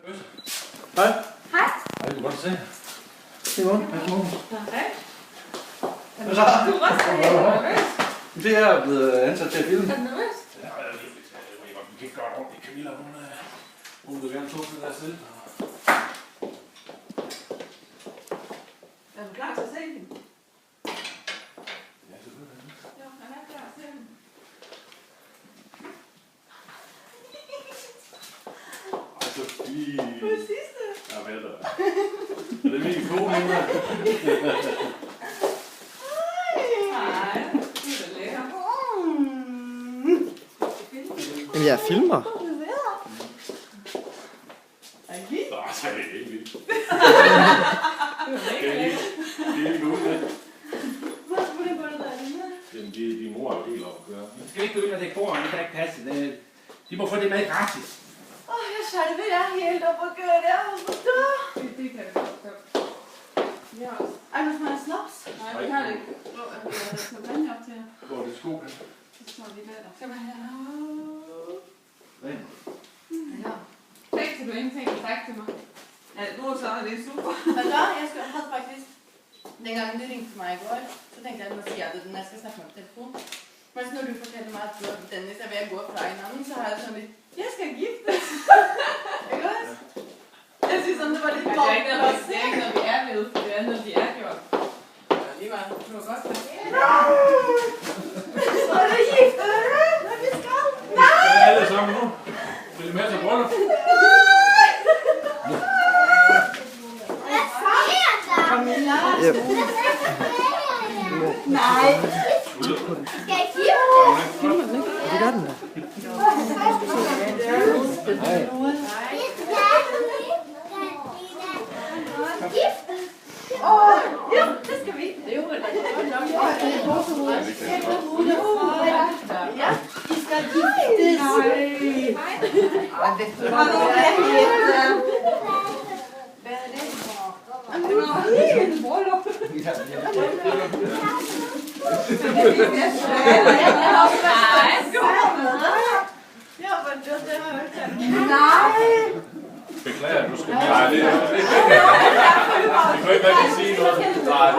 Hej. Hej. Hej, du kan godt se. Simon, værsgo. Hej. Hvad så? Du er også nervøs. Det her er blevet ansat til at filme. Er du nervøs? Ja, jeg ved godt, vi kan ikke gøre det ordentligt. Camilla, hun vil gerne tog det der selv. Er du klar til at se hende? Ja, selvfølgelig. Jo, han er klar til hende. Ej, så fint. Hvad sidste? Ja, hvad er det? Er det min kone, Nina? Hej. Det er da lækker. Jamen, jeg filmer. Nej, så er det ikke vildt. Det er mega lækker. Det er ikke noget, det. Hvor skulle det gå der, Lina? Jamen, din mor er jo helt oppe at køre. Du skal ikke gå ind og dække bord, det kan ikke passe. De må få det med gratis. Jeg sagde, det er helt op at gøre der. Det kan det godt gøre. Vi har også. Ej, nu smager snaps. Nej, vi har det ikke. Hvor er det champagne op til? Hvor er det sko? Så står vi der. Skal man have? Rent. Ja. Tænk til du ingenting har sagt til mig. Ja, nu så er det super. Og så, jeg havde faktisk, dengang det ringte mig i går, så tænkte jeg, at måske jeg den, jeg skal snakke med på telefon. Men så når du fortæller mig, at du Dennis er ved at gå fra hinanden, så har jeg sådan lidt, jeg skal giftes. Ikke også? Jeg synes sådan, det var lidt Det er ikke noget, det er ikke noget, vi er ved, for det er noget, vi er gjort. Lige meget, du har godt sagt. Og du gifter dig, når vi skal. Nej! Vi skal alle sammen nu. Vil I med til bryllup? Camilla. Yep. Nej. Skal jeg gifte dig? Det gør den da. Ja, det skal vi. Det er jo det. Ja, I skal giftes. Hvad er det? Beklager, du skal med. Nej, det er det. Vi kan ikke rigtig sige noget. Nej,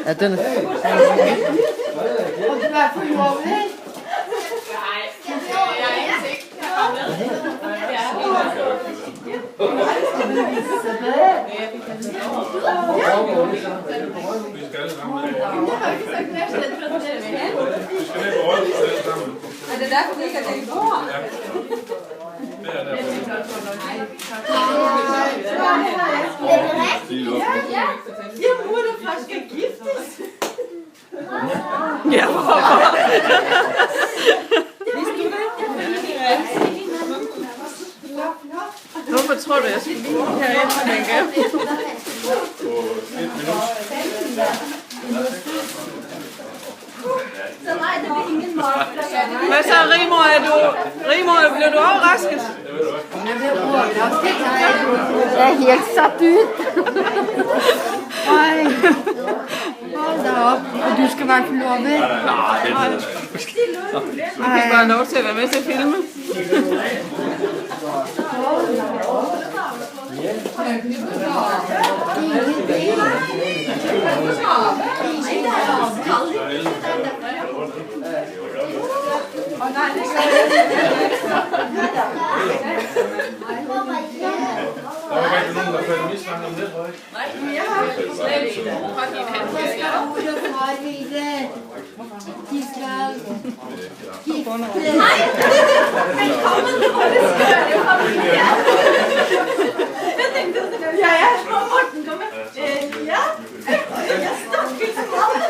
Ja, den er... vi skal alle sammen med. Vi skal med på Aarhus alle sammen. Er det derfor, vi ikke har tænkt bord? Ja. Det er derfor. Jeg burde faktisk giftes. Ja, hvorfor tror du, jeg skal blive herinde, tænker jeg? På 1 minut. Så nej, det er ingen mål. Hvad så, Rigmor? Rigmor, blev du overrasket? Det ved du ikke. Jeg er helt sat ud. Ej. Hold da op. Og du skal være forlovet. Nej, det er det. Du fik bare lov til at være med til at filme. Der var ikke nogen, der faldt mistanke om det, tror jeg ikke. Nej, jeg har slet ikke. Jeg skal ud og forholde de skal giftes. Nej! Han kommer nu, det skal jeg jo komme her. Jeg tænkte sådan, ja, Morten, kom med. Ja, jeg står ikke så meget.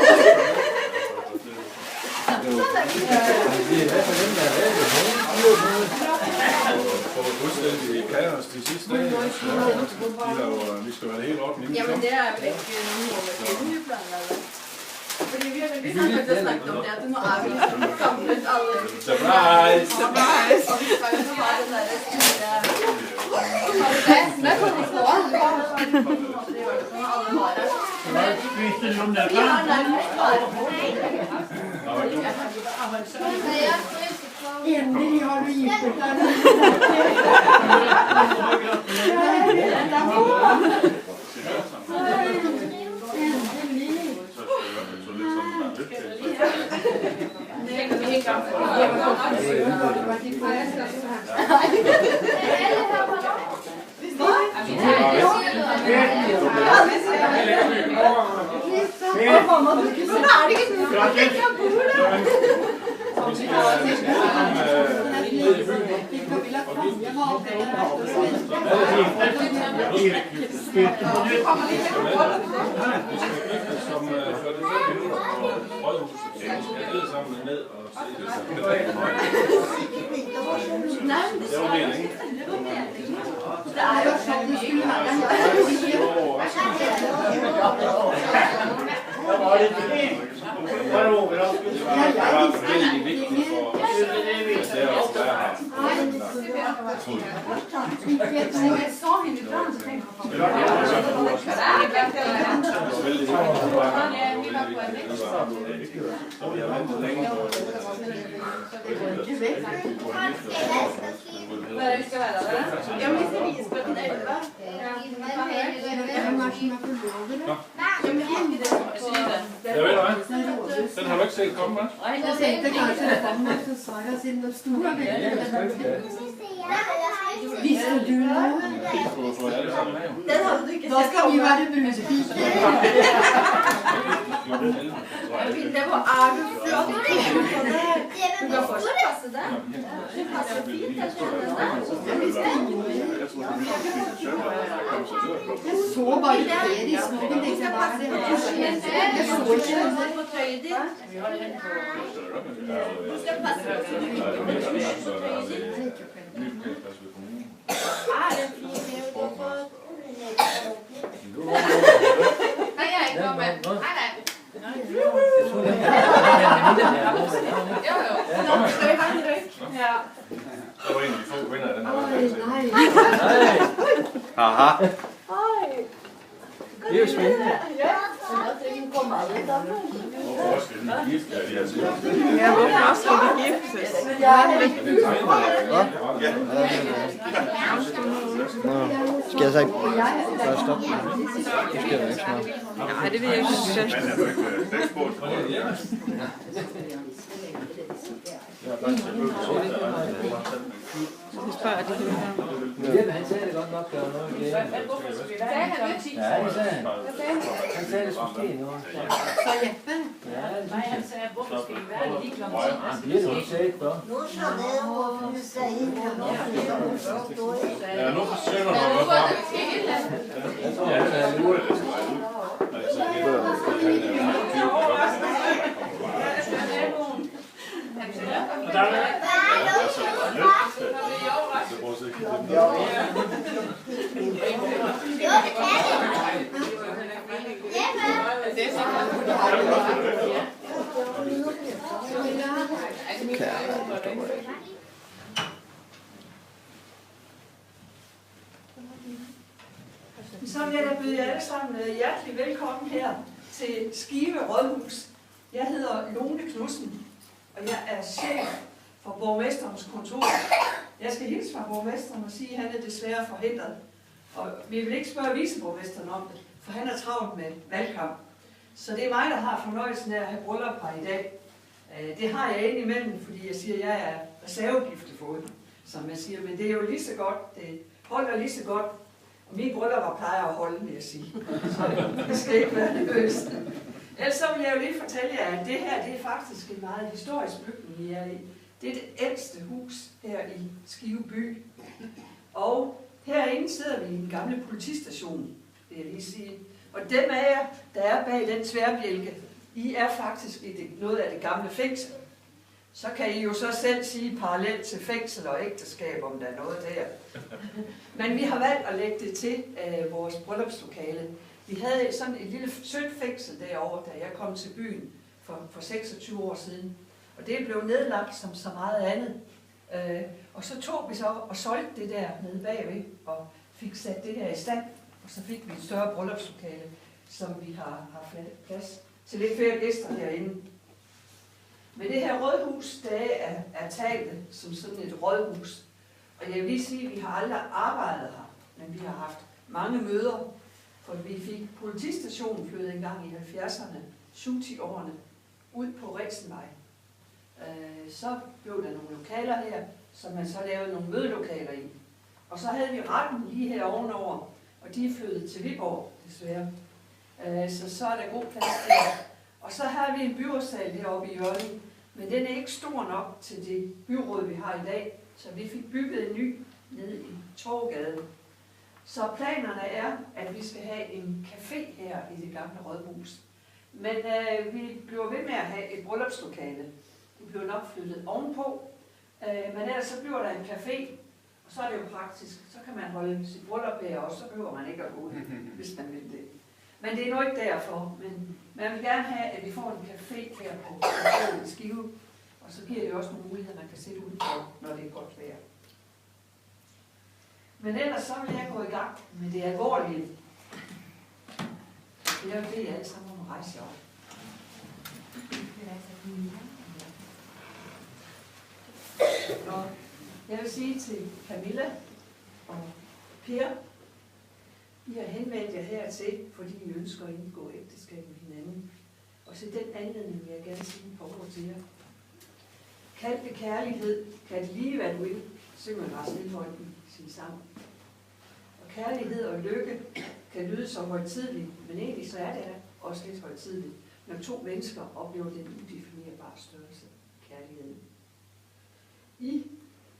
Få fuldstændig kaos de sidste dage. Vi skal være helt ordentligt. Jamen det er vel ikke gennemplaner. Fordi vi har faktisk snakket om det, at du må afvise komplet alle. Surprise! Surprise! Og vi skal jo så meget den der Hvad får du for? Vi har nærmest Endelig har du giftet dig. Den har du ikke set komme, hva'? Jeg tænkte kanskje det kommer til Sejre siden den store Vidste du noget? Den har du ikke Hvor skal vi være det brusepige? Det var arke flot. Du kan fortsat passe det. Det passer fint, jeg Så bare det i smokken, det kan være det. Jeg så ikke det. På trøyet ditt. Du skal passe på så du ikke blir trøyet ditt. Det fint å gå på. Nei, jeg er ikke med. Nei. Jo. Skal vi ha en røyk? Ja. Der var en af de få vinder af den her. Haha. Det er jo spændende. Ja. Kommer alle sammen. Hvorfor skal de gifte? Ja, de er til. Ja, hvorfor skal de giftes? Skal jeg så ikke bare stoppe? Det skal jeg ikke snart. Nej, det vil jeg ikke synes. Det spørger jeg, det kan vi have. Han sagde det godt nok, der var noget i det. Sagde han det? Ja, det sagde han. Han sagde, det skulle ske noget. Så Jeppe? Nej, han sagde, hvorfor skal I være lige klokken 10? Han bliver jo ikke sagt for. Nu så det over sig ind. Ja, nu forsøger man at Hvorfor det skal hele? Ja, det er nu, det skal være ud. Altså, Så vil jeg da byde jer alle sammen hjertelig velkommen her til Skive Rådhus. Jeg hedder Lone Knudsen, og jeg er chef for borgmesterens kontor. Jeg skal hilse fra borgmesteren og sige, at han er desværre forhindret. Og vi vil ikke spørge viceborgmesteren om det, for han er travlt med valgkamp. Så det er mig, der har fornøjelsen af at have bryllup her i dag. Det har jeg indimellem, fordi jeg siger, at jeg er reservegiftefod, som man siger. Men det er jo lige så godt, det holder lige så godt. Og mine bryllupper plejer at holde, vil jeg sige. Så det skal ikke være nervøst. Ellers så vil jeg jo lige fortælle jer, at det her det er faktisk en meget historisk bygning, vi er i. Det er det ældste hus her i Skive by. Og herinde sidder vi i den gamle politistation, vil jeg lige sige. Og dem af jer, der er bag den tværbjælke, I er faktisk i noget af det gamle fængsel. Så kan I jo så selv sige parallelt til fængsel og ægteskab, om der er noget der. Men vi har valgt at lægge det til vores bryllupslokale. Vi havde sådan et lille sødt fængsel derovre, da jeg kom til byen for 26 år siden. Og det blev nedlagt som så meget andet. Og så tog vi så og solgte det der nede bagved og fik sat det her i stand. Og så fik vi et større bryllupslokale, som vi har haft plads til lidt flere gæster herinde. Men det her rådhus, det er talt som sådan et rådhus. Og jeg vil lige sige, at vi har aldrig arbejdet her, men vi har haft mange møder, for vi fik politistationen flyttet en gang i 70'erne, 70-årene, ud på Ræsenvej. Så blev der nogle lokaler her, som man så lavede nogle mødelokaler i. Og så havde vi retten lige her ovenover, og de er flyttet til Viborg, desværre. Så er der god plads der. Og så har vi en byrådssal heroppe i Hjørring, men den er ikke stor nok til det byråd, vi har i dag, så vi fik bygget en ny nede i Torvegade. Så planerne er, at vi skal have en café her i det gamle rådhus. Men vi bliver ved med at have et bryllupslokale. Det bliver nok flyttet ovenpå. Men ellers så bliver der en café, og så er det jo praktisk. Så kan man holde sit bryllup her, og så behøver man ikke at gå ud, hvis man vil det. Men det er nu ikke derfor. Men man vil gerne have, at vi får en café her på Skive. Og så giver det også nogle muligheder, man kan sætte udenfor, når det er godt vejr. Men ellers så vil jeg gå i gang med det alvorlige. Det er jo det, I alle sammen må rejse jer op. Og jeg vil sige til Camilla og Per, I har henvendt jer hertil, fordi I ønsker at indgå ægteskab med hinanden. Og til den anledning vil jeg gerne sige et par ord til jer. Kald det kærlighed, kan det lige hvad du vil, synger Lars Lilholt i sin sang. Og kærlighed og lykke kan lyde så højtideligt, men egentlig så er det også lidt højtideligt, når to mennesker oplever den udefinerbare størrelse, kærligheden. I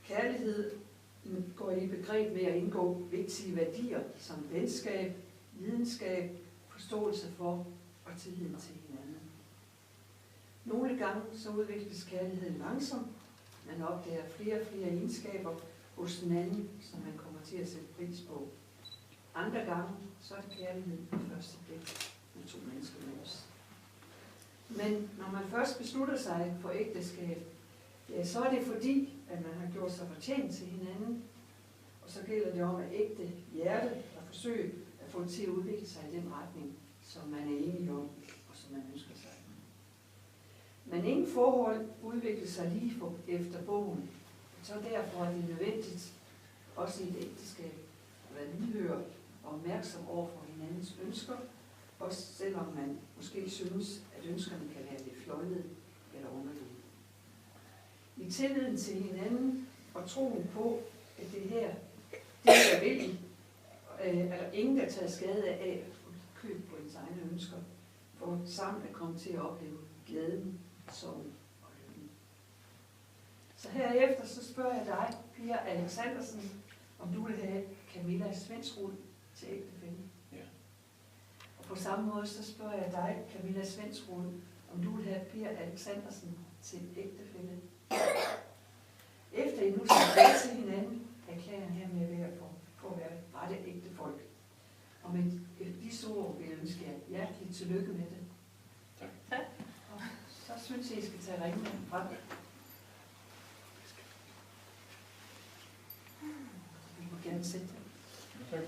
kærlighed går I begreb med at indgå vigtige værdier som venskab, lidenskab, forståelse for og tillid til hinanden. Nogle gange så udvikles kærligheden langsomt. Man opdager flere og flere egenskaber hos den anden, som man kommer til at sætte pris på. Andre gange så er det kærlighed på første blik, når to mennesker mødes. Men når man først beslutter sig for ægteskab, ja, så er det fordi, at man har gjort sig fortjent til hinanden. Og så gælder det om at ægte hjerte og forsøge at få det til at udvikle sig i den retning, som man er enig om og som man ønsker sig. Men ingen forhold udvikler sig lige efter bogen. Så derfor er det nødvendigt, også i et ægteskab, at være lydhør og opmærksom over for hinandens ønsker, også selvom man måske synes, at ønskerne kan være lidt fløjlede eller underlige. I tilliden til hinanden og troen på, at det her, det er vildt, er der ingen, der tager skade af at få køb på ens egne ønsker, for sammen at komme til at opleve glæden, sorgen og lykken. Så herefter så spørger jeg dig, Pia Alexandersen, om du vil have Camilla Svensrud til ægtefælle. Ja. Og på samme måde så spørger jeg dig, Camilla Svensrud, om du vil have Pia Alexandersen til ægtefælle. Efter I nu siger til hinanden, erklærer jeg hermed ved for at være rette ægte folk. Og med disse ord vil jeg ønske jer hjerteligt tillykke med det. Tak. Tak. Og så synes jeg, I skal tage ringene frem. Vi må gerne sætte jer. Tak.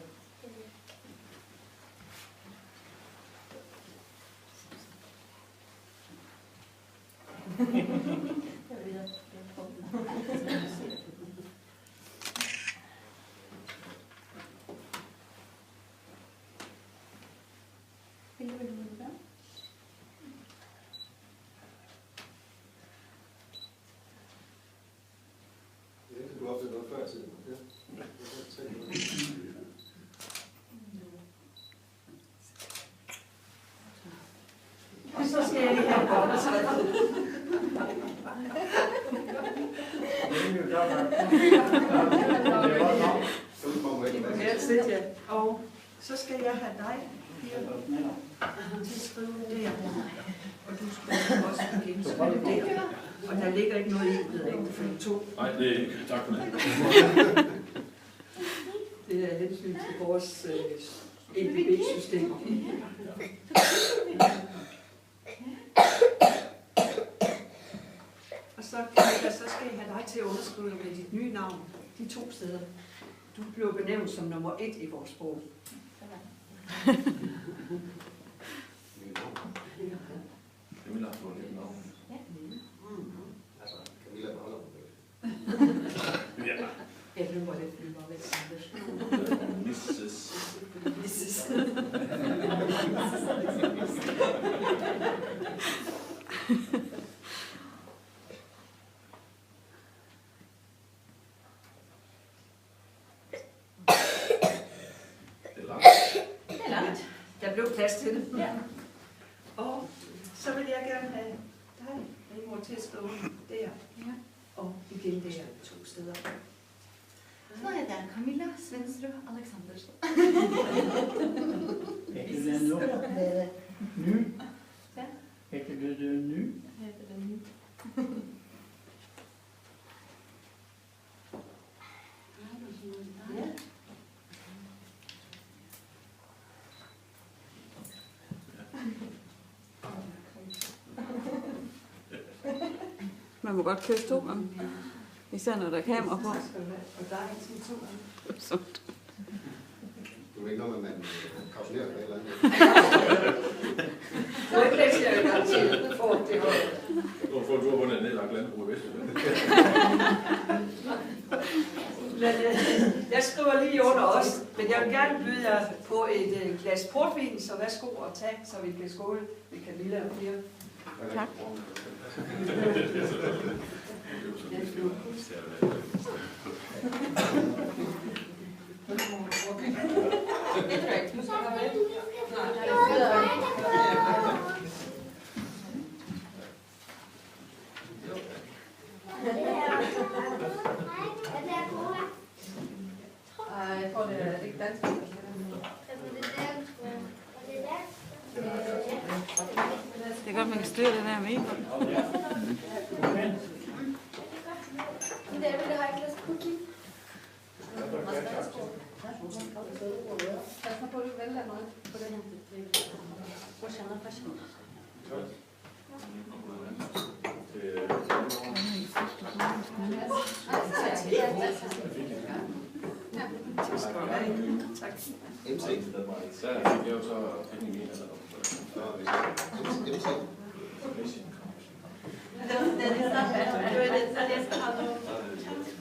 Du har opdaget noget før i tiden. Og så skal jeg lige have en bolle. Og så skal jeg have dig til at skrive der. Og du skal også begynde at skrive der. Og der ligger ikke noget i, ved jeg ikke, for 2. Nej, det er ikke. Tak for det. Det er hensyn til vores EDB-system. Og så skal jeg have dig til at underskrive med dit nye navn, de 2 steder. Du bliver benævnt som nummer 1 i vores sprog. Det vil have fået lidt navn. blev plads til det. Ja. Og så vil jeg gerne have dig, Rigmor, til at stå der. Ja. Og igen der 2 steder. Så heter jeg Camilla Svensrud Alexandersen. Heter du det nu? Nu? Ja. Heter du det nu? Jeg heter det nu. Ja. Man må godt kysse 2 gange. Især når der er kamera på. Og der er en 2 gange. Du er ikke noget, man kautionerer på et eller andet. Du er ikke læst, jeg er gang til for det her. Nu får du vundet nedlagt landbrug i Vestjylland. Men jeg skriver lige under os, men jeg vil gerne byde jer på et glas portvin, så værsgo og tag, så vi kan skåle med Camilla og flere. Tak. Jeg tror, det er ikke dansk. Det er godt, man kan styre det der med en. Det er vel, der har ikke glas cookie. Pas på, du vælter noget på den her. Hvor kender fashion? Tak. MC. Der fik jeg jo så penge i min alder. MC.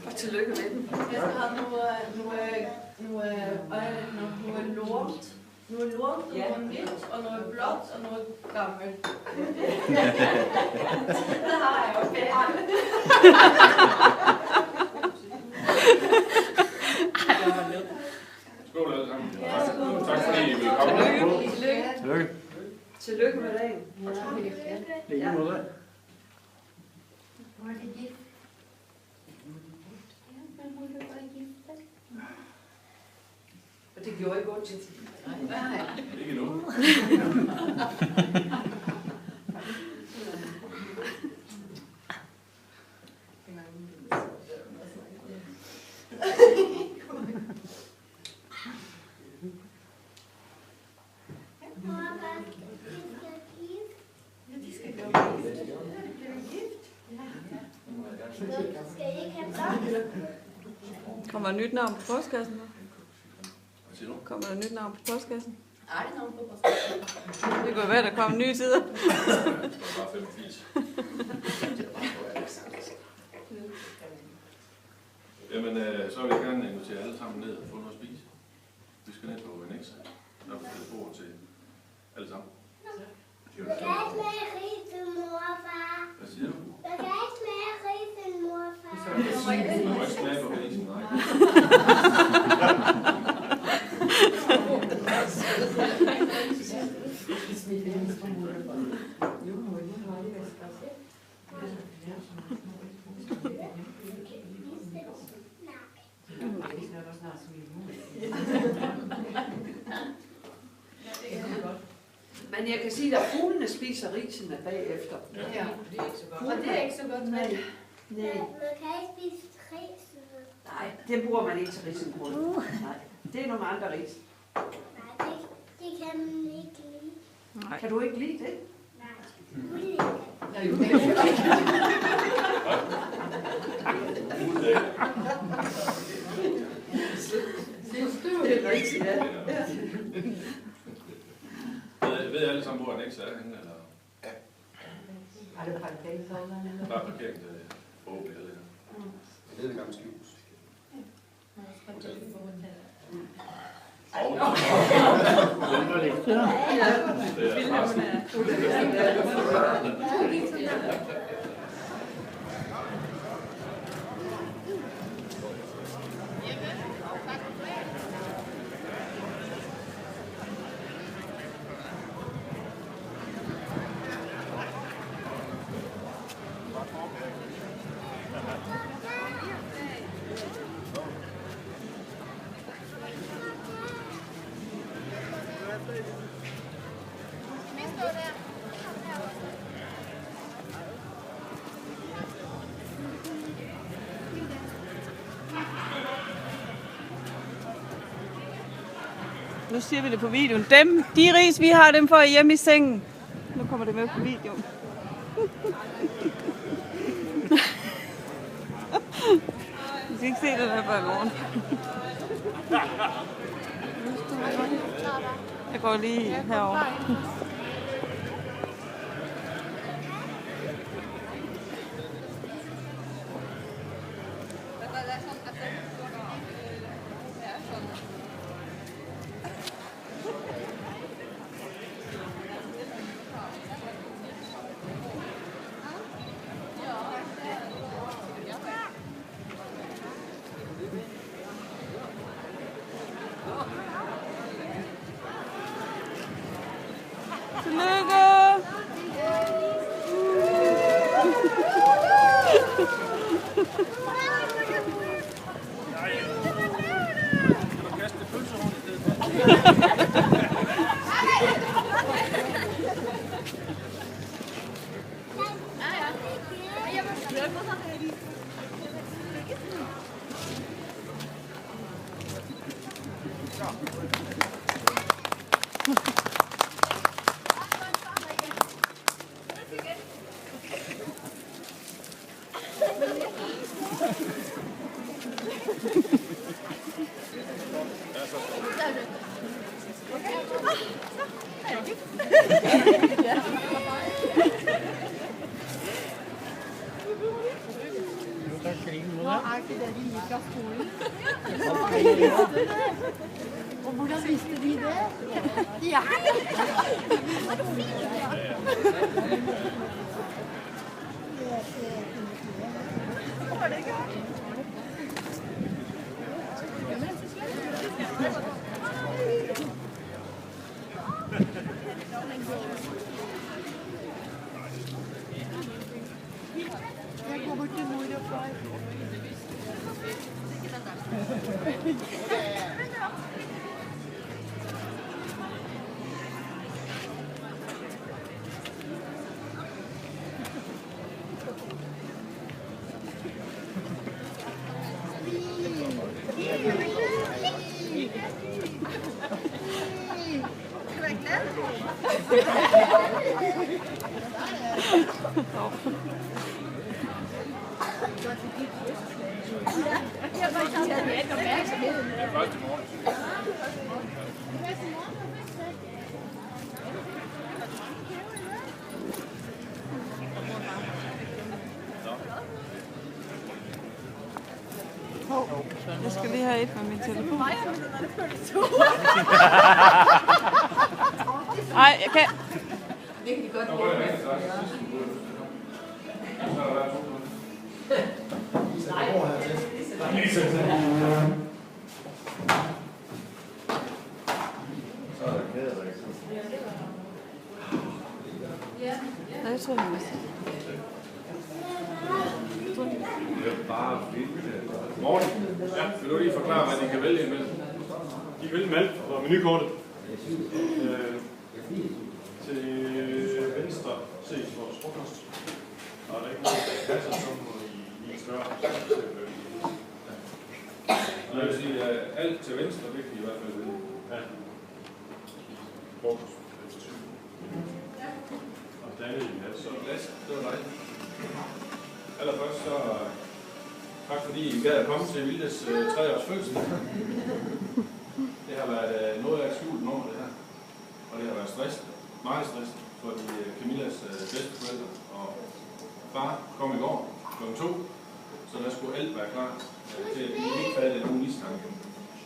Og tillykke med den. Jeg skal have noget lort. Noget lort, noget nyt, og noget blåt, og noget gammelt. Det har jeg jo fedt. Skål alle sammen. Tak fordi I vil komme. Tillykke. Tillykke med dagen. Lige måde. Hvor er det gift? Ja, men hun vil bare gifte. Og det gjorde ikke ondt til. Nej. Ikke endnu. Kommer der nyt navn på postkassen? Hvad siger du? Kommer der nyt navn på postkassen? Er det nogen på postkassen? Det kunne være, der kommer nye tider. Det var bare 85. Jamen, så vil jeg gerne invitere alle sammen ned og få noget at spise. Vi skal ned på Nexa. Der er et bord til alle sammen. Jeg kan ikke smage risen, mor og far. Hvad siger du? Jeg kan ikke smage risen, mor og far. Du må ikke smage på risen, nej. Men jeg kan sige, at fuglene spiser risene bagefter. Ja, det er ikke så godt. Og det er ikke så godt. Nej. Man kan ikke spise risen. Nej, det bruger man ikke til risengrød. Nej, det er nogle andre ris. Nej, det kan man ikke lide. Nej. Kan du ikke lide det? Nej, Det er rigtigt, ja. Ved alle sammen, hvor Nexa er henne? Eller? Har det parkeringsholderne? Der er parkering til forhåbentlig alle her. Det er det gamle skibhus. Nu siger vi det på videoen. De ris, vi har, dem får I hjemme i sengen. Nu kommer det med på videoen. Vi skal ikke se det der på i morgen. Jeg går lige herover. Og hvordan visste de det? Ja. Jeg går bort til mor og far. Jeg skal lige have et med min telefon. Nej, jeg kan. Det kan de godt Nej, jeg tror, jeg Det er bare fint. Morten, ja, vil du lige forklare, hvad de kan vælge imellem? De kan vælge mælk og menukortet. Til venstre ses vores frokost. Og der er ikke noget, der passer som i et større. Og jeg vil sige, at alt til venstre, det kan I hvert fald vælge. Ja. Frokost. Og der er en glas. Så glas, det var dejligt. Allerførst så tak fordi I gad at komme til Vildes 3-års fødselsdag. Det har været noget af et skjult nummer, det her. Og det har været stressende, meget stressende, fordi Camillas bedsteforældre og far kom i går kl. 2, så der skulle alt være klar til at vi ikke fattede nogen mistanke.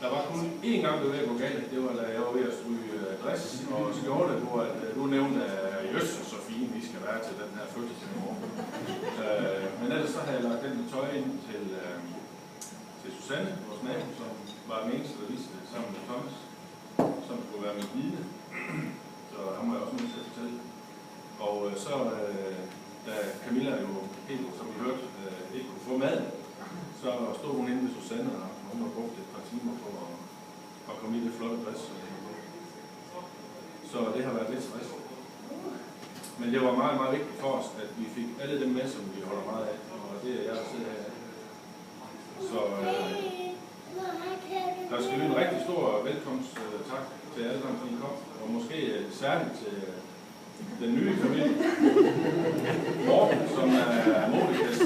Der var kun én gang, det var ved at gå galt. Det var, da jeg var ved at stryge dress og skjorte, hvor du nævnte, at jøss, så fint vi skal være til den her fødselsdag i morgen. Men ellers så havde jeg lagt den tøj ind til Susanne, vores nabo, som var den eneste, der vidste det, sammen med Thomas, som skulle være mit vidne. Så han må jeg også nødt til at fortælle. Og så, da Camilla jo helt, som vi hørte, ikke kunne få mad, så stod hun inde ved Susanne, og hun har brugt et par timer på at komme i det flotte dress. Så det har været lidt stress. Men det var meget, meget vigtigt for os, at vi fik alle dem med, som vi holder meget af, og det er jeg, der sidder her. Så der skal lyde en rigtig stor velkomst tak til alle sammen, fordi I kom. Og måske særligt til den nye familie. Morten, som er Monikas,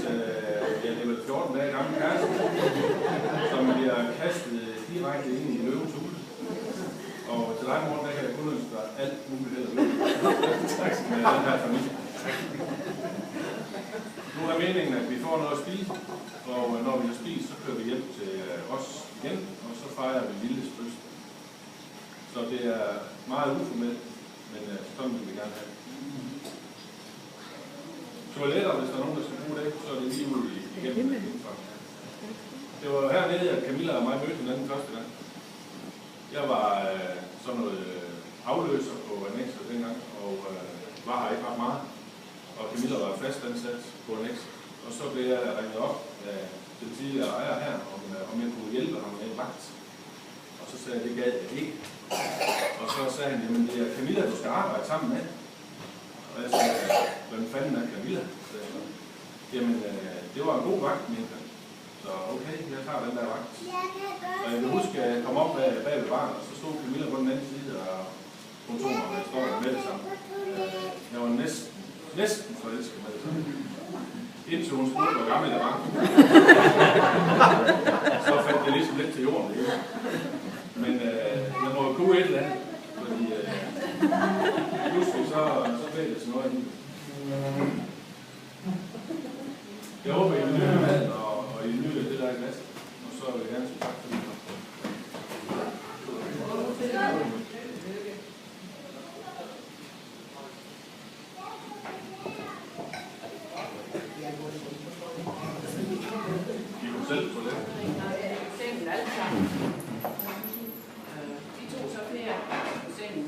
det er vel 14 dage gammel kæreste, som bliver kastet direkte ind i løvens hule. Og til dig, Morten, der kan jeg kun ønske dig alt muligt held og lykke. Tak skal med den her familie. Nu er meningen, at vi får noget at spise, og når vi har spist, så kører vi hjem til os igen, og så fejrer vi Vildes fødselsdag. Så det er meget uformelt, men sådan vil vi gerne have. Toiletter, hvis der er nogen, der skal bruge det, så er det lige ude igennem. Det var hernede, at Camilla og mig mødte hinanden første gang. Jeg var sådan noget afløser på Annexer dengang, og var her ikke ret meget. Og Camilla var fastansat på Annexer. Og så blev jeg ringet op af den tidligere ejer her, om jeg kunne hjælpe ham med en vagt. Og så sagde jeg, det gad jeg ikke. Og så sagde han, jamen det er Camilla, du skal arbejde sammen med. Og jeg sagde, hvem fanden er Camilla? Jamen, det var en god vagt, mente han. Så okay, jeg tager den der vagt. Og jeg vil huske, at jeg kom op bag ved barnet, og så stod Camilla på den anden side, og hun tog mig, og jeg står med det sammen. Jeg var næsten forelsket med det samme. Indtil hun spurgte, hvor gammel jeg var. Så faldt det ligesom lidt til jorden. Ikke? Men jeg må jo kunne et eller andet, fordi pludselig så blev det til noget af det. Jeg håber, I vil nyde maden, og I nyder det der i glas. Og så vil jeg gerne sige tak for det. I kunne selv på det. Sengen alle sammen. De tog så flere på sengen,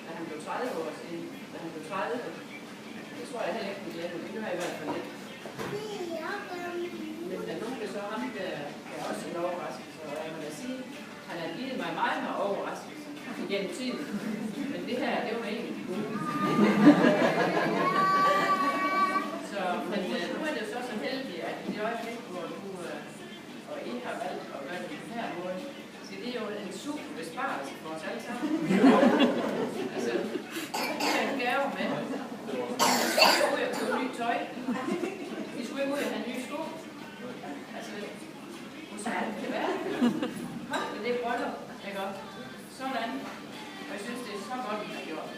da han blev 30 år siden. Da han blev 30, det tror jeg heller ikke, vi glemmer. Det gør jeg i hvert fald ikke. Men nu er det så ham, der er også en overraskelse, og jeg må da sige, han har givet mig meget med overraskelser gennem tiden. Men det her, det var egentlig gode. Så, men nu er det så heldigt, at i det øjeblik, hvor du og I har valgt at gøre det på den her måde, så det er jo en super besparelse for os alle sammen. Altså, det er en gave med. Vi skulle ud og købe nyt tøj. Vi skulle ikke ud og have nye sko. Altså, hvor særligt kan det være? Men det er bryllup, ikke også? Sådan. Og jeg synes, det er så godt, vi har gjort.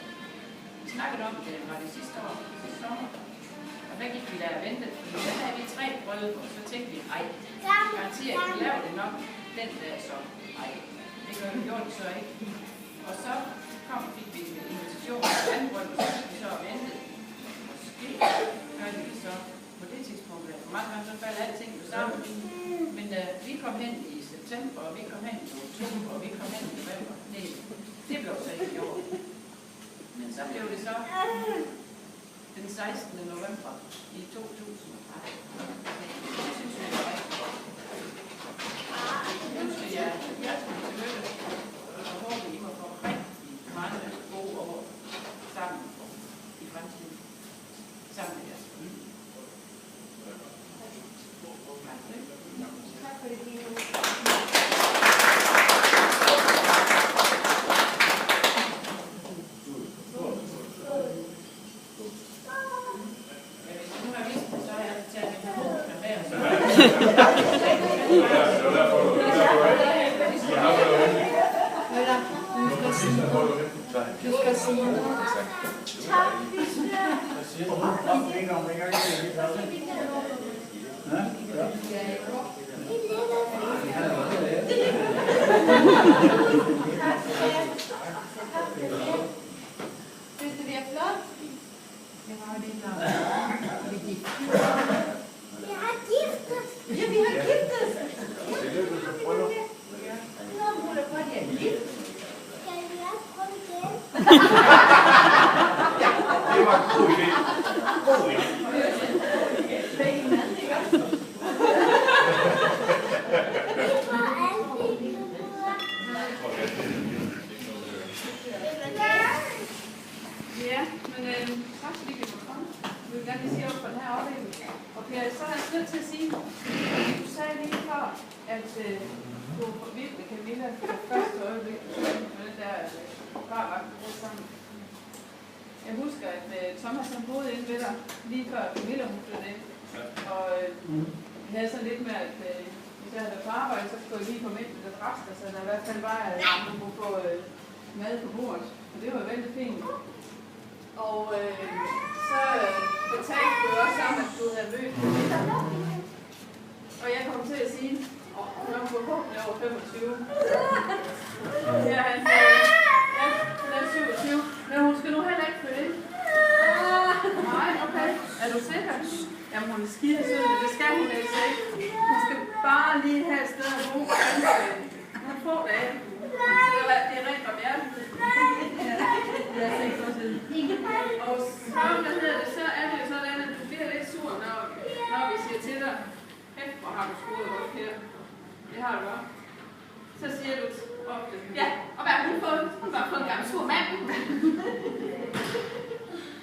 Vi snakkede om det, var det sidste år, sidste sommer. Og der gik vi der og ventede. Der havde vi 3 bryllup, og så tænkte vi, ej, garanterer, at vi laver det nok den dag så. Ej, det gjorde vi så ikke. Og så fik vi en invitation til anden bryllup, så gik vi så og ventede. Måske gør vi så på det tidspunkt. For mange gange så falder alting jo sammen. Men vi kom hen i september, og vi kom hen i oktober, og vi kom hen i november. Nej, det blev så ikke gjort. Men så blev det så den 16. november i 2013. Det synes jeg var rigtig godt. Nu skal jeg hjertelig tillykke, og håber, I må få rigtig mange gode år sammen i fremtiden. Sammen med jeres familie. Tak for det, Gino. Du skal sige noget. Tak, Synes du, det er flot? Det var det flot. Vi har giftet. Ja, vi har giftet. Hun er godt, jeg er gift. Skal vi også prøve igen? Det var en god idé. God idé. Ja, men tak fordi vi må komme. Vi vil gerne lige sige op for den her oplevelse. Og Per, så er jeg nødt til at sige, du sagde lige før, at Du var vild med Camilla for første øjeblik, med den der bare var sammen. Jeg husker, at Thomas han boede inde ved dig, lige før Camilla hun flyttede ind. Og jeg havde sådan lidt med, at hvis jeg havde været på arbejde, så skulle jeg lige komme ind med lidt rester, så der i hvert fald var, at man kunne få mad på bordet. Og det var vældig fint. Og så fortalte du også om, at du havde mødt Camilla. Og jeg kom til at sige, hun er forhåbentlig over 25. Ja, han sagde, ja, hun er 27. Men hun skal nu heller ikke flytte ind. Nej, okay. Er du sikker? Jamen, hun er skide sød, men det skal hun altså ikke. Hun skal bare lige have et sted at bo. Nogle få dage. Så det er rent barmhjertigt. Jeg er ikke så tid. Og så er det jo sådan, at du bliver lidt sur, når vi siger til dig, kæft, hvor har du skruet godt her. Det har du også. Så siger du ofte, ja, og hvad har hun fået? Hun har fået en gammel sur mand.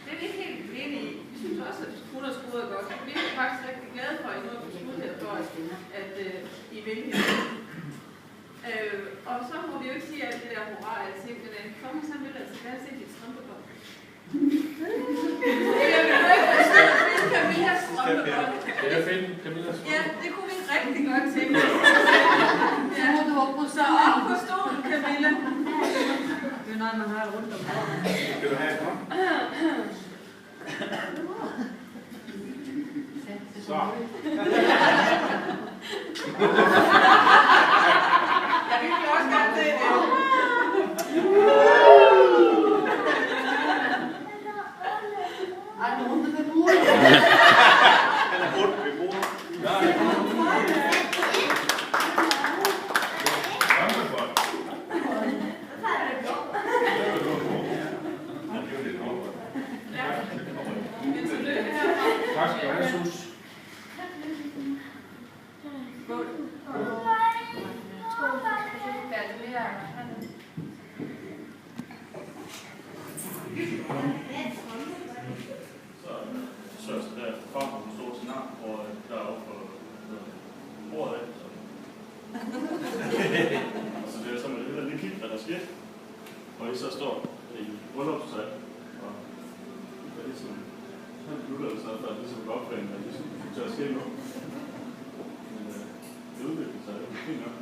Det er vi ikke helt enige i. Vi synes også, at hun har skruet godt. Vi er faktisk rigtig glade for, at I nu har besluttet for, at I vil hende. Og så må vi jo ikke sige alt det der moral og ting, men Thomas han vil altså gerne se dit strømpebånd. Jeg vil jo ikke finde Camillas strømpebånd. Skal jeg finde Camillas strømpebånd? Ja, det kunne vi rigtig godt tænke. Ja, så op på stolen, Camilla. Det er noget, man har rundt om. Skal du have et hånd? Så. Ja, vi kan også godt se det. Ej, nu rundt ved bordet. Han er rundt ved bordet. Tak skal du have, Sus. Så der frem på den store scenar, hvor der er oppe på bordet af. Så det er sådan et lille kig, hvad der sker. Og I så står i bryllupstøj, og det er ligesom sådan en eller sådan, der er ligesom et opfænding, at ligesom til at ske nu. Men det udvikler sig, det er fint nok.